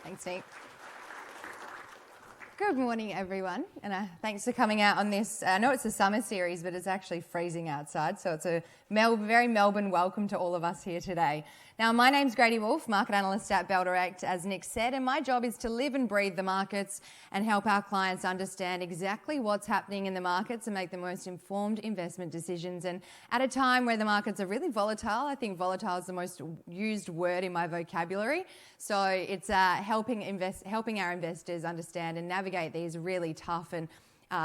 Thanks, Nick. Good morning, everyone, and thanks for coming out on this. I know it's a summer series, but it's actually freezing outside, so it's a very Melbourne welcome to all of us here today. Now, my name's Grady Wulff, Market Analyst at Bell Direct, as Nick said, and my job is to live and breathe the markets and help our clients understand exactly what's happening in the markets and make the most informed investment decisions. And at a time where the markets are really volatile, I think volatile is the most used word in my vocabulary, so it's helping our investors understand and navigate these really tough and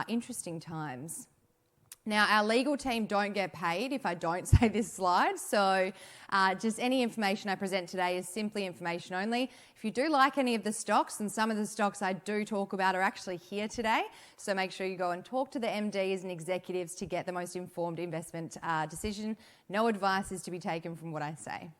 interesting times. Now, our legal team don't get paid if I don't say this slide, so just any information I present today is simply information only. If you do like any of the stocks, and some of the stocks I do talk about are actually here today, so make sure you go and talk to the MDs and executives to get the most informed investment decision. No advice is to be taken from what I say.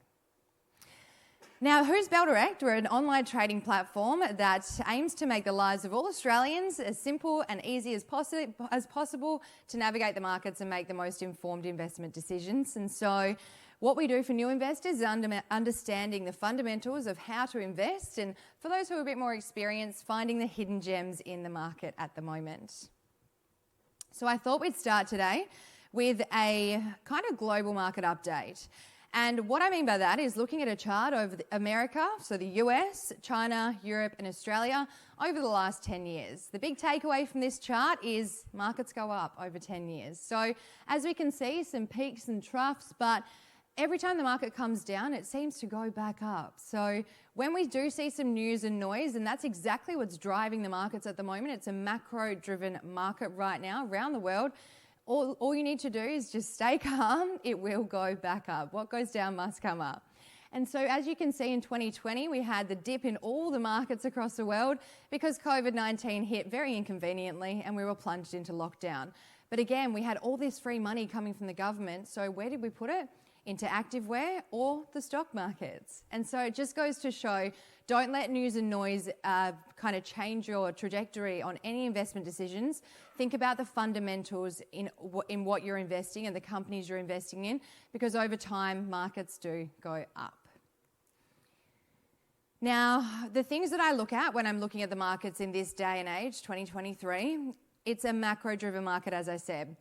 Now, who's Bell Direct? We're an online trading platform that aims to make the lives of all Australians as simple and easy as possible to navigate the markets and make the most informed investment decisions. And so what we do for new investors is understanding the fundamentals of how to invest, and for those who are a bit more experienced, finding the hidden gems in the market at the moment. So I thought we'd start today with a kind of global market update. And what I mean by that is looking at a chart over America, so the US, China, Europe and Australia over the last 10 years. The big takeaway from this chart is markets go up over 10 years. So as we can see, some peaks and troughs, but every time the market comes down, it seems to go back up. So when we do see some news and noise, and that's exactly what's driving the markets at the moment, it's a macro-driven market right now around the world. All you need to do is just stay calm, it will go back up. What goes down must come up. And so as you can see in 2020, we had the dip in all the markets across the world because COVID-19 hit very inconveniently and we were plunged into lockdown. But again, we had all this free money coming from the government, so where did we put it? Into activewear or the stock markets. And so it just goes to show, don't let news and noise kind of change your trajectory on any investment decisions. Think about the fundamentals in what you're investing and the companies you're investing in, because over time, markets do go up. Now, the things that I look at when I'm looking at the markets in this day and age, 2023, it's a macro-driven market, as I said.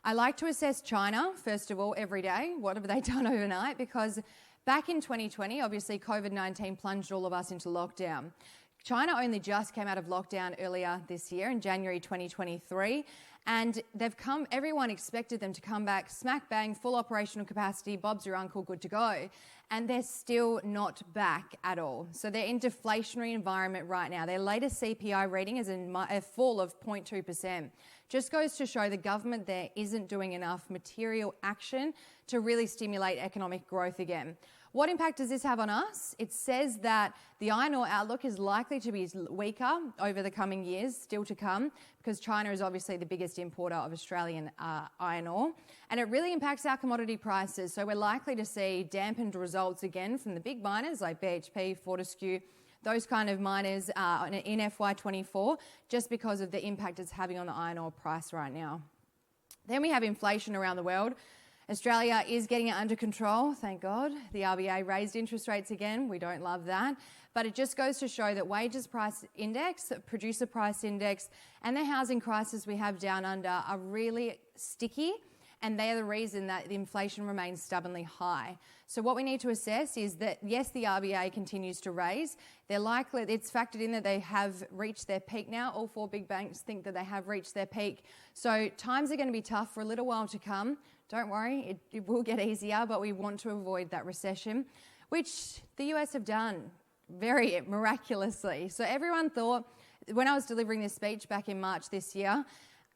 I like to assess China, first of all, every day. What have they done overnight? Because back in 2020, obviously COVID-19 plunged all of us into lockdown. China only just came out of lockdown earlier this year in January 2023, and everyone expected them to come back smack bang, full operational capacity, Bob's your uncle, good to go. And they're still not back at all. So they're in deflationary environment right now. Their latest CPI reading is a fall of 0.2%. Just goes to show the government there isn't doing enough material action to really stimulate economic growth again. What impact does this have on us? It says that the iron ore outlook is likely to be weaker over the coming years, still to come, because China is obviously the biggest importer of Australian iron ore. And it really impacts our commodity prices. So we're likely to see dampened results again from the big miners like BHP, Fortescue, those kind of miners in FY24, just because of the impact it's having on the iron ore price right now. Then we have inflation around the world. Australia is getting it under control, thank God. The RBA raised interest rates again. We don't love that. But it just goes to show that wages price index, producer price index, and the housing crisis we have down under are really sticky, and they're the reason that the inflation remains stubbornly high. So what we need to assess is that, yes, the RBA continues to raise. It's factored in that they have reached their peak now. All four big banks think that they have reached their peak. So times are going to be tough for a little while to come. Don't worry, it will get easier, but we want to avoid that recession, which the US have done very miraculously. So everyone thought, when I was delivering this speech back in March this year,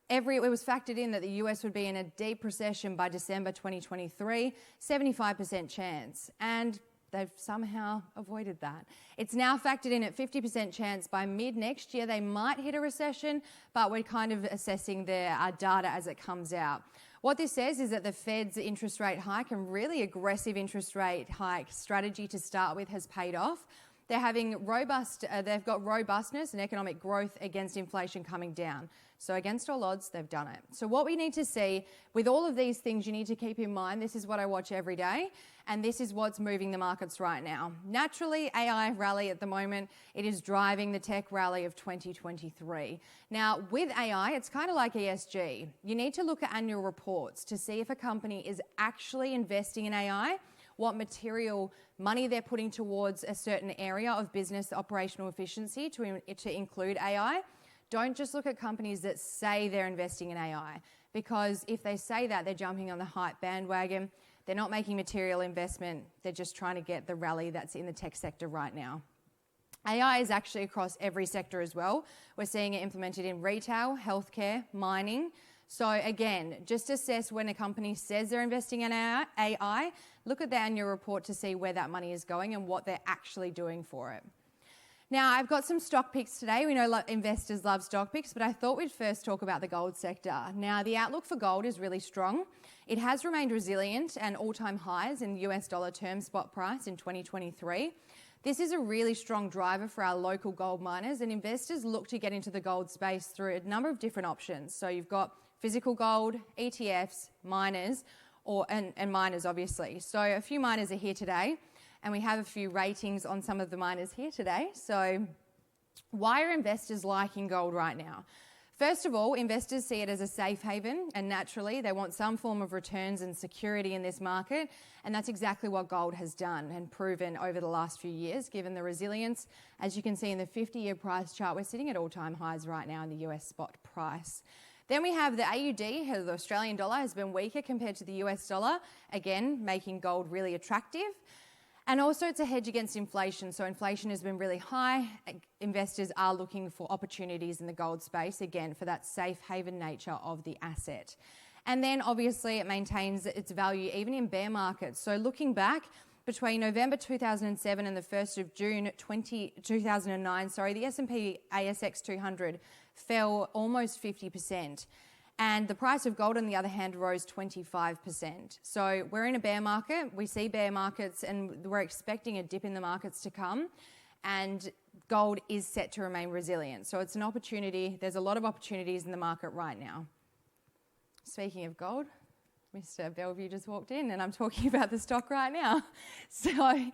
it was factored in that the US would be in a deep recession by December 2023, 75% chance. And they've somehow avoided that. It's now factored in at 50% chance by mid next year they might hit a recession, but we're kind of assessing their data as it comes out. What this says is that the Fed's interest rate hike and really aggressive interest rate hike strategy to start with has paid off. They're having they've got robustness and economic growth against inflation coming down. So against all odds, they've done it. So what we need to see with all of these things, you need to keep in mind, this is what I watch every day, and this is what's moving the markets right now. Naturally, AI rally at the moment, it is driving the tech rally of 2023. Now, with AI, it's kind of like ESG. You need to look at annual reports to see if a company is actually investing in AI, what material money they're putting towards a certain area of business operational efficiency to include AI. Don't just look at companies that say they're investing in AI, because if they say that, they're jumping on the hype bandwagon. They're not making material investment. They're just trying to get the rally that's in the tech sector right now. AI is actually across every sector as well. We're seeing it implemented in retail, healthcare, mining. So again, just assess when a company says they're investing in AI, look at the annual report to see where that money is going and what they're actually doing for it. Now, I've got some stock picks today. We know investors love stock picks, but I thought we'd first talk about the gold sector. Now, the outlook for gold is really strong. It has remained resilient and all-time highs in US dollar terms spot price in 2023. This is a really strong driver for our local gold miners, and investors look to get into the gold space through a number of different options. So you've got physical gold, ETFs, miners, and miners obviously. So a few miners are here today, and we have a few ratings on some of the miners here today. So why are investors liking gold right now? First of all, investors see it as a safe haven, and naturally they want some form of returns and security in this market, and that's exactly what gold has done and proven over the last few years, given the resilience. As you can see in the 50-year price chart, we're sitting at all-time highs right now in the US spot price. Then we have the AUD, the Australian dollar, has been weaker compared to the US dollar, again, making gold really attractive. And also it's a hedge against inflation. So inflation has been really high. Investors are looking for opportunities in the gold space, again, for that safe haven nature of the asset. And then obviously it maintains its value even in bear markets. So looking back, between November 2007 and the 1st of June 2009, the S&P ASX 200 fell almost 50%. And the price of gold, on the other hand, rose 25%. So we're in a bear market. We see bear markets, and we're expecting a dip in the markets to come. And gold is set to remain resilient. So it's an opportunity. There's a lot of opportunities in the market right now. Speaking of gold, Mr. Bellevue just walked in, and I'm talking about the stock right now. So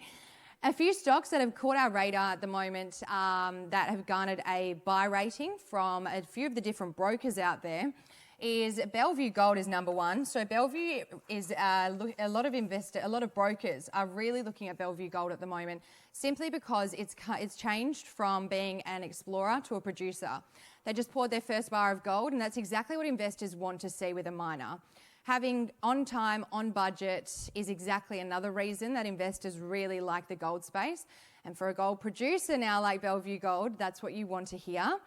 a few stocks that have caught our radar at the moment that have garnered a buy rating from a few of the different brokers out there is Bellevue Gold is number one. So Bellevue is a lot of brokers are really looking at Bellevue Gold at the moment, simply because it's changed from being an explorer to a producer. They just poured their first bar of gold, and that's exactly what investors want to see with a miner. Having on time, on budget is exactly another reason that investors really like the gold space. And for a gold producer now like Bellevue Gold, that's what you want to hear.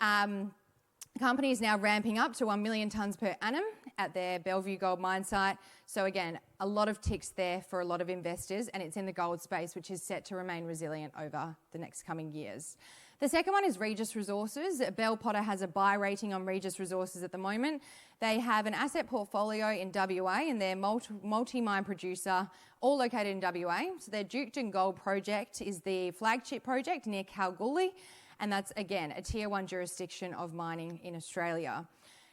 The company is now ramping up to 1 million tonnes per annum at their Bellevue Gold mine site. So again, a lot of ticks there for a lot of investors, and it's in the gold space, which is set to remain resilient over the next coming years. The second one is Regis Resources. Bell Potter has a buy rating on Regis Resources at the moment. They have an asset portfolio in WA, and they're multi-mine producer, all located in WA. So their Duketon Gold project is the flagship project near Kalgoorlie, and that's, again, a Tier 1 jurisdiction of mining in Australia.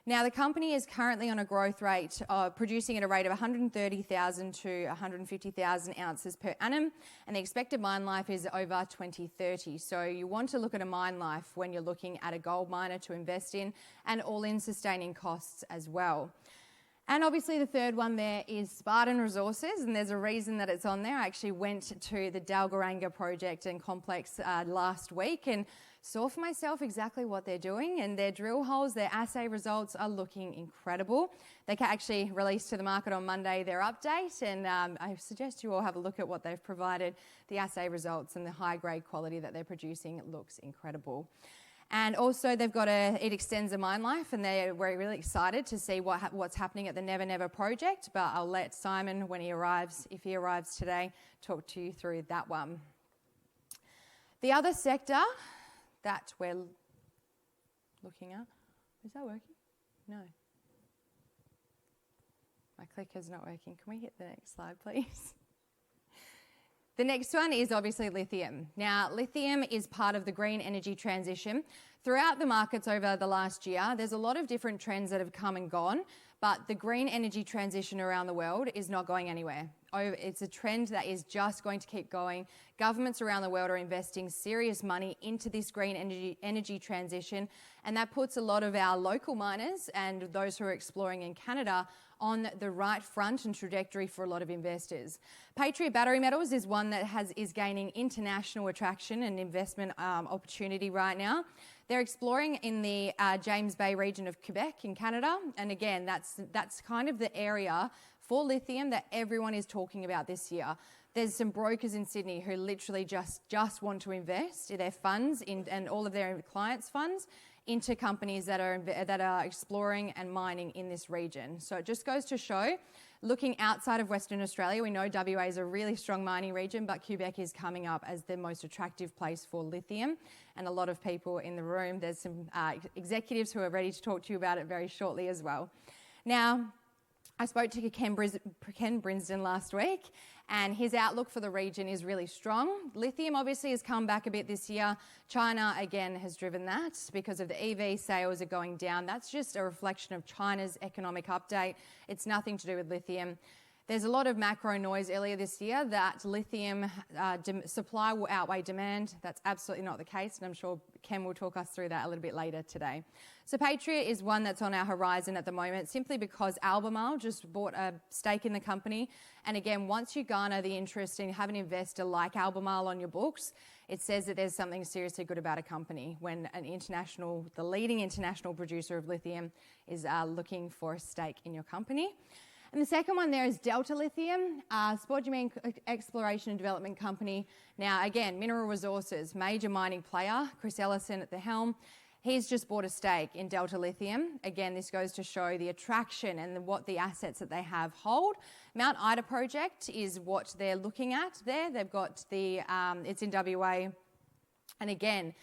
Now, the company is currently on a growth rate of producing at a rate of 130,000 to 150,000 ounces per annum, and the expected mine life is over 2030. So you want to look at a mine life when you're looking at a gold miner to invest in, and all-in sustaining costs as well. And obviously the third one there is Spartan Resources, and there's a reason that it's on there. I actually went to the Dalgaranga project and complex last week and saw for myself exactly what they're doing, and their drill holes, their assay results are looking incredible. They can actually release to the market on Monday their update, and I suggest you all have a look at what they've provided. The assay results and the high grade quality that they're producing looks incredible. And also they've got it extends the mine life, and we're really excited to see what's happening at the Never Never project, but I'll let Simon, when he arrives, if he arrives today, talk to you through that one. The other sector that we're looking at, is that working? No. My clicker's not working. Can we hit the next slide, please? The next one is obviously lithium. Now, lithium is part of the green energy transition. Throughout the markets over the last year, there's a lot of different trends that have come and gone, but the green energy transition around the world is not going anywhere. It's a trend that is just going to keep going. Governments around the world are investing serious money into this green energy transition, and that puts a lot of our local miners and those who are exploring in Canada on the right front and trajectory for a lot of investors. Patriot Battery Metals is one that is gaining international attraction and investment opportunity right now. They're exploring in the James Bay region of Quebec in Canada, and again, that's kind of the area for lithium that everyone is talking about this year. There's some brokers in Sydney who literally just want to invest their funds and all of their clients' funds into companies that are exploring and mining in this region. So it just goes to show, looking outside of Western Australia, we know WA is a really strong mining region, but Quebec is coming up as the most attractive place for lithium. And a lot of people in the room, there's some executives who are ready to talk to you about it very shortly as well. Now, I spoke to Ken Brinsden last week, and his outlook for the region is really strong. Lithium obviously has come back a bit this year. China, again, has driven that because of the EV sales are going down. That's just a reflection of China's economic update. It's nothing to do with lithium. There's a lot of macro noise earlier this year that lithium supply will outweigh demand. That's absolutely not the case, and I'm sure Ken will talk us through that a little bit later today. So Patriot is one that's on our horizon at the moment simply because Albemarle just bought a stake in the company. And again, once you garner the interest and have an investor like Albemarle on your books, it says that there's something seriously good about a company when the leading international producer of lithium is looking for a stake in your company. And the second one there is Delta Lithium, spodumene exploration and development company. Now, again, Mineral Resources, major mining player, Chris Ellison at the helm. He's just bought a stake in Delta Lithium. Again, this goes to show the attraction and what the assets that they have hold. Mount Ida project is what they're looking at there. They've got it's in WA. And again,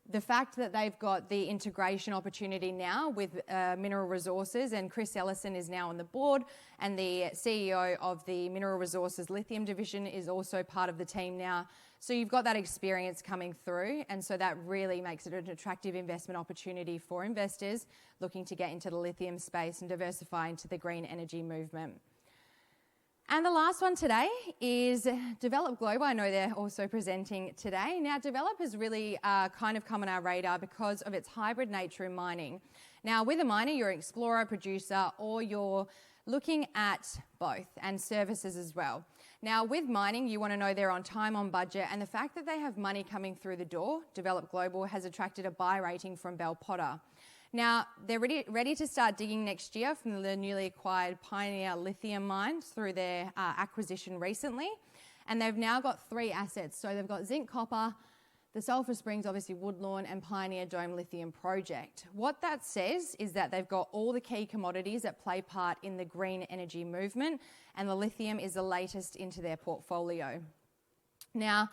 the fact that they've got the integration opportunity now with Mineral Resources, and Chris Ellison is now on the board, and the CEO of the Mineral Resources Lithium division is also part of the team now. So you've got that experience coming through, and so that really makes it an attractive investment opportunity for investors looking to get into the lithium space and diversify into the green energy movement. And the last one today is Develop Global. I know they're also presenting today. Now, Develop has really kind of come on our radar because of its hybrid nature in mining. Now, with a miner, you're an explorer, producer, or you're looking at both, and services as well. Now, with mining, you want to know they're on time, on budget, and the fact that they have money coming through the door, Develop Global, has attracted a buy rating from Bell Potter. Now, they're ready to start digging next year from the newly acquired Pioneer Lithium mine through their acquisition recently. And they've now got 3 assets. So they've got Zinc Copper, the Sulphur Springs, obviously Woodlawn, and Pioneer Dome Lithium project. What that says is that they've got all the key commodities that play part in the green energy movement, and the lithium is the latest into their portfolio. Now,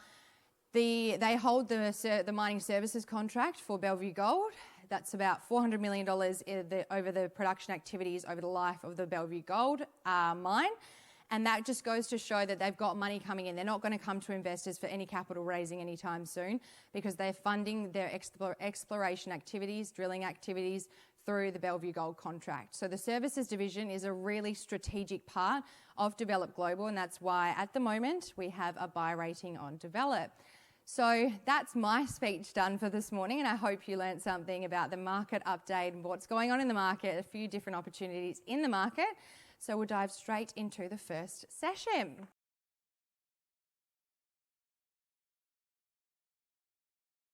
they hold the mining services contract for Bellevue Gold. That's about $400 million over the production activities over the life of the Bellevue Gold mine. And that just goes to show that they've got money coming in. They're not going to come to investors for any capital raising anytime soon because they're funding their exploration activities, drilling activities through the Bellevue Gold contract. So the services division is a really strategic part of Develop Global, and that's why at the moment we have a buy rating on Develop. So that's my speech done for this morning, and I hope you learned something about the market update and what's going on in the market, a few different opportunities in the market. So we'll dive straight into the first session.